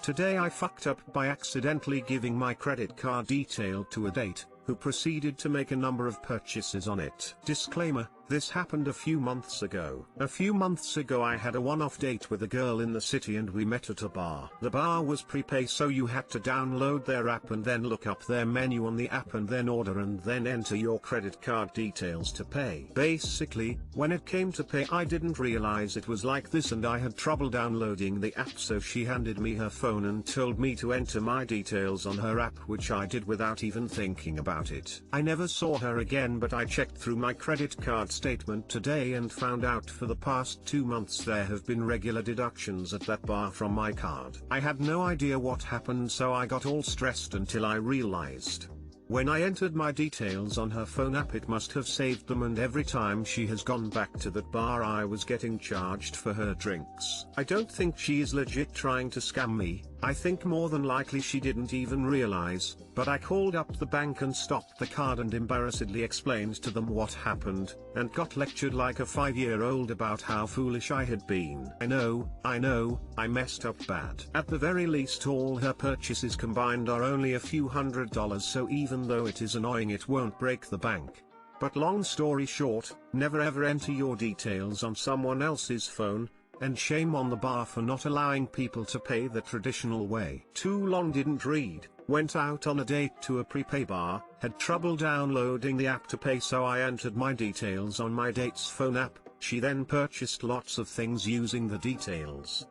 Today I fucked up by accidentally giving my credit card detail to a date, who proceeded to make a number of purchases on it. Disclaimer, this happened a few months ago. A few months ago I had a one-off date with a girl in the city and we met at a bar. The bar was prepay, so you had to download their app and then look up their menu on the app and then order and then enter your credit card details to pay. Basically, when it came to pay I didn't realize it was like this and I had trouble downloading the app, so she handed me her phone and told me to enter my details on her app, which I did without even thinking about it. I never saw her again, but I checked through my credit card statement today and found out for the past 2 months there have been regular deductions at that bar from my card. I had no idea what happened, so I got all stressed until I realized. When I entered my details on her phone app it must have saved them, and every time she has gone back to that bar I was getting charged for her drinks. I don't think she is legit trying to scam me. I think more than likely she didn't even realize, but I called up the bank and stopped the card and embarrassedly explained to them what happened, and got lectured like a 5-year-old about how foolish I had been. I know, I messed up bad. At the very least all her purchases combined are only a few $100s, so even though it is annoying it won't break the bank. But long story short, never ever enter your details on someone else's phone. And shame on the bar for not allowing people to pay the traditional way. Too long didn't read, went out on a date to a prepay bar, had trouble downloading the app to pay, so I entered my details on my date's phone app. She then purchased lots of things using the details.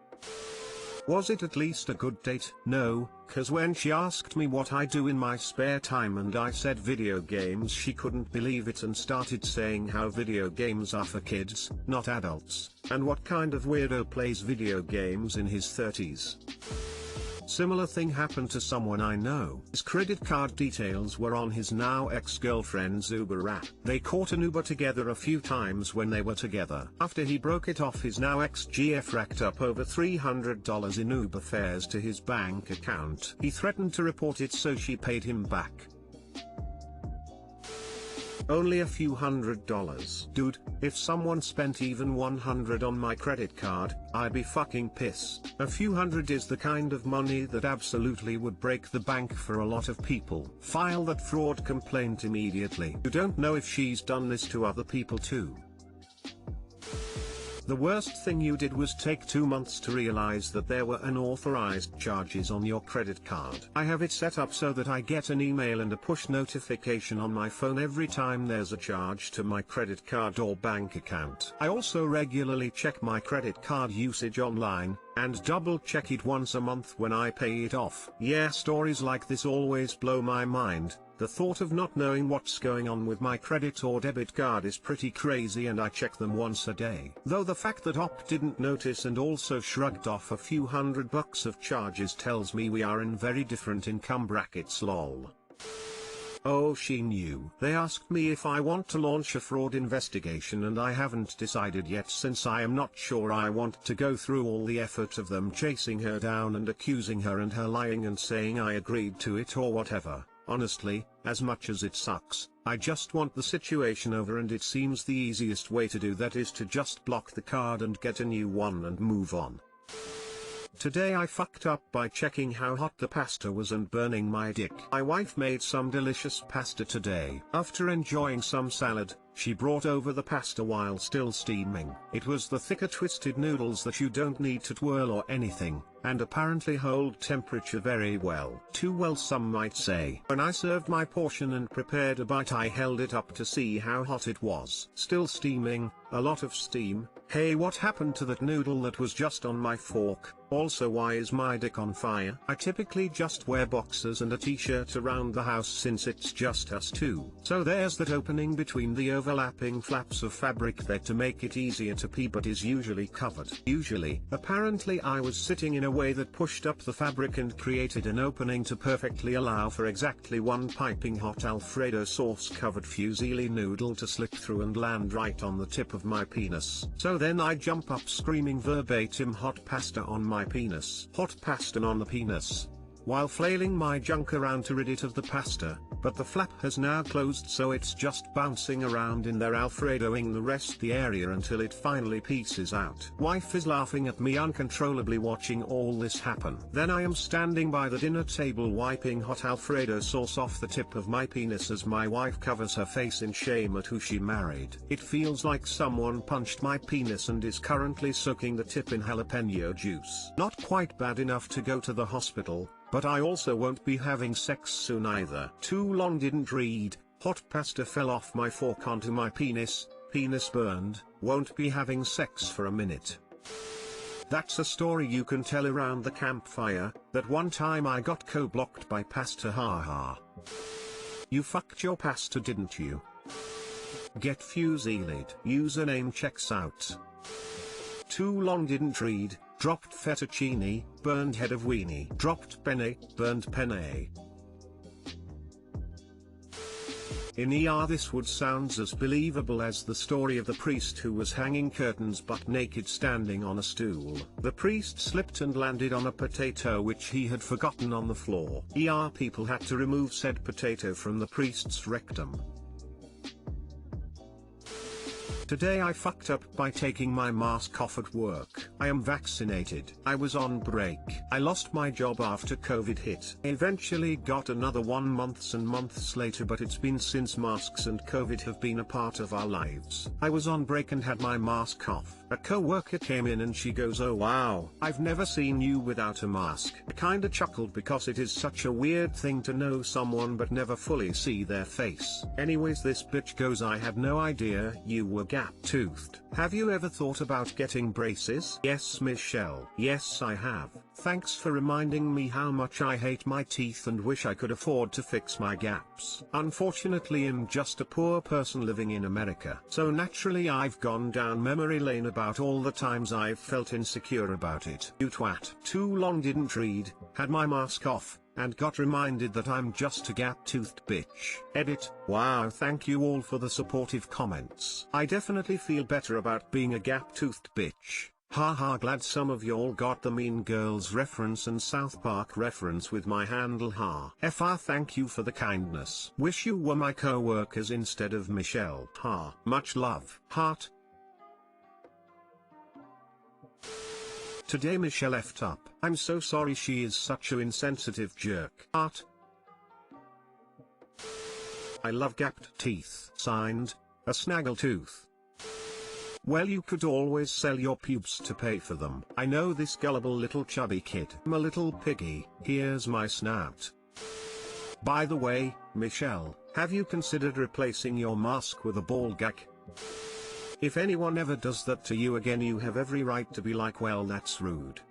Was it at least a good date? No, cause when she asked me what I do in my spare time and I said video games, she couldn't believe it and started saying how video games are for kids, not adults, and what kind of weirdo plays video games in his 30s. Similar thing happened to someone I know. His credit card details were on his now ex-girlfriend's Uber app. They caught an Uber together a few times when they were together. After he broke it off, his now ex-GF racked up over $300 in Uber fares to his bank account. He threatened to report it, so she paid him back only a few $100s. Dude, if someone spent even $100 on my credit card, I'd be fucking pissed. A few $100 is the kind of money that absolutely would break the bank for a lot of people. File that fraud complaint immediately. You don't know if she's done this to other people too. The worst thing you did was take 2 months to realize that there were unauthorized charges on your credit card. I have it set up so that I get an email and a push notification on my phone every time there's a charge to my credit card or bank account. I also regularly check my credit card usage online, and double check it once a month when I pay it off. Yeah, stories like this always blow my mind. The thought of not knowing what's going on with my credit or debit card is pretty crazy, and I check them once a day. Though the fact that OP didn't notice and also shrugged off a few $100 of charges tells me we are in very different income brackets, lol. Oh, she knew. They asked me if I want to launch a fraud investigation, and I haven't decided yet, since I am not sure I want to go through all the effort of them chasing her down and accusing her and her lying and saying I agreed to it or whatever. Honestly, as much as it sucks, I just want the situation over, and it seems the easiest way to do that is to just block the card and get a new one and move on. Today I fucked up by checking how hot the pasta was and burning my dick. My wife made some delicious pasta today. After enjoying some salad, she brought over the pasta while still steaming. It was the thicker twisted noodles that you don't need to twirl or anything, and apparently hold temperature very well. Too well, some might say. When I served my portion and prepared a bite, I held it up to see how hot it was. Still steaming, a lot of steam. Hey, what happened to that noodle that was just on my fork? Also, why is my dick on fire? I typically just wear boxers and a t-shirt around the house since it's just us two. So there's that opening between the overlapping flaps of fabric there to make it easier to pee, but is usually covered. Apparently I was sitting in a way that pushed up the fabric and created an opening to perfectly allow for exactly one piping hot Alfredo sauce covered fusilli noodle to slip through and land right on the tip of my penis. So then I jump up screaming verbatim, hot pasta on my penis. Hot pasta on the penis. While flailing my junk around to rid it of the pasta, but the flap has now closed, so it's just bouncing around in there, Alfredoing the rest the area until it finally pieces out. Wife is laughing at me uncontrollably watching all this happen. Then I am standing by the dinner table wiping hot Alfredo sauce off the tip of my penis as my wife covers her face in shame at who she married. It feels like someone punched my penis and is currently soaking the tip in jalapeno juice. Not quite bad enough to go to the hospital, but I also won't be having sex soon either. Too long didn't read. Hot pasta fell off my fork onto my penis, penis burned, won't be having sex for a minute. That's a story you can tell around the campfire. That one time I got co-blocked by pasta, haha. You fucked your pasta, didn't you? Get fusiled. Username checks out. Too long didn't read. Dropped fettuccine, burned head of weenie. Dropped penne, burned penne. In ER this would sounds as believable as the story of the priest who was hanging curtains butt naked standing on a stool. The priest slipped and landed on a potato which he had forgotten on the floor. ER people had to remove said potato from the priest's rectum. Today I fucked up by taking my mask off at work. I am vaccinated. I was on break. I lost my job after COVID hit. Eventually got another one months and months later, but it's been since masks and COVID have been a part of our lives. I was on break and had my mask off. A co-worker came in and she goes, "Oh wow, I've never seen you without a mask." I kinda chuckled because it is such a weird thing to know someone but never fully see their face. Anyways, this bitch goes, "I had no idea you were gap-toothed. Have you ever thought about getting braces?" Yes, Michelle. Yes, I have. Thanks for reminding me how much I hate my teeth and wish I could afford to fix my gaps. Unfortunately, I'm just a poor person living in America. So naturally I've gone down memory lane about all the times I've felt insecure about it. You twat. Too long didn't read, had my mask off, and got reminded that I'm just a gap-toothed bitch. Edit. Wow, thank you all for the supportive comments. I definitely feel better about being a gap-toothed bitch. Haha, glad some of y'all got the Mean Girls reference and South Park reference with my handle ha. FR, thank you for the kindness. Wish you were my co-workers instead of Michelle. Ha. Much love. Heart. Today Michelle effed up. I'm so sorry, she is such a insensitive jerk. Art. I love gapped teeth. Signed, a snaggletooth. Well, you could always sell your pubes to pay for them. I know this gullible little chubby kid. I'm a little piggy, here's my snout. By the way, Michelle, have you considered replacing your mask with a ball gag? If anyone ever does that to you again, you have every right to be like, well, that's rude.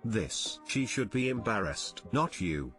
She should be embarrassed, not you.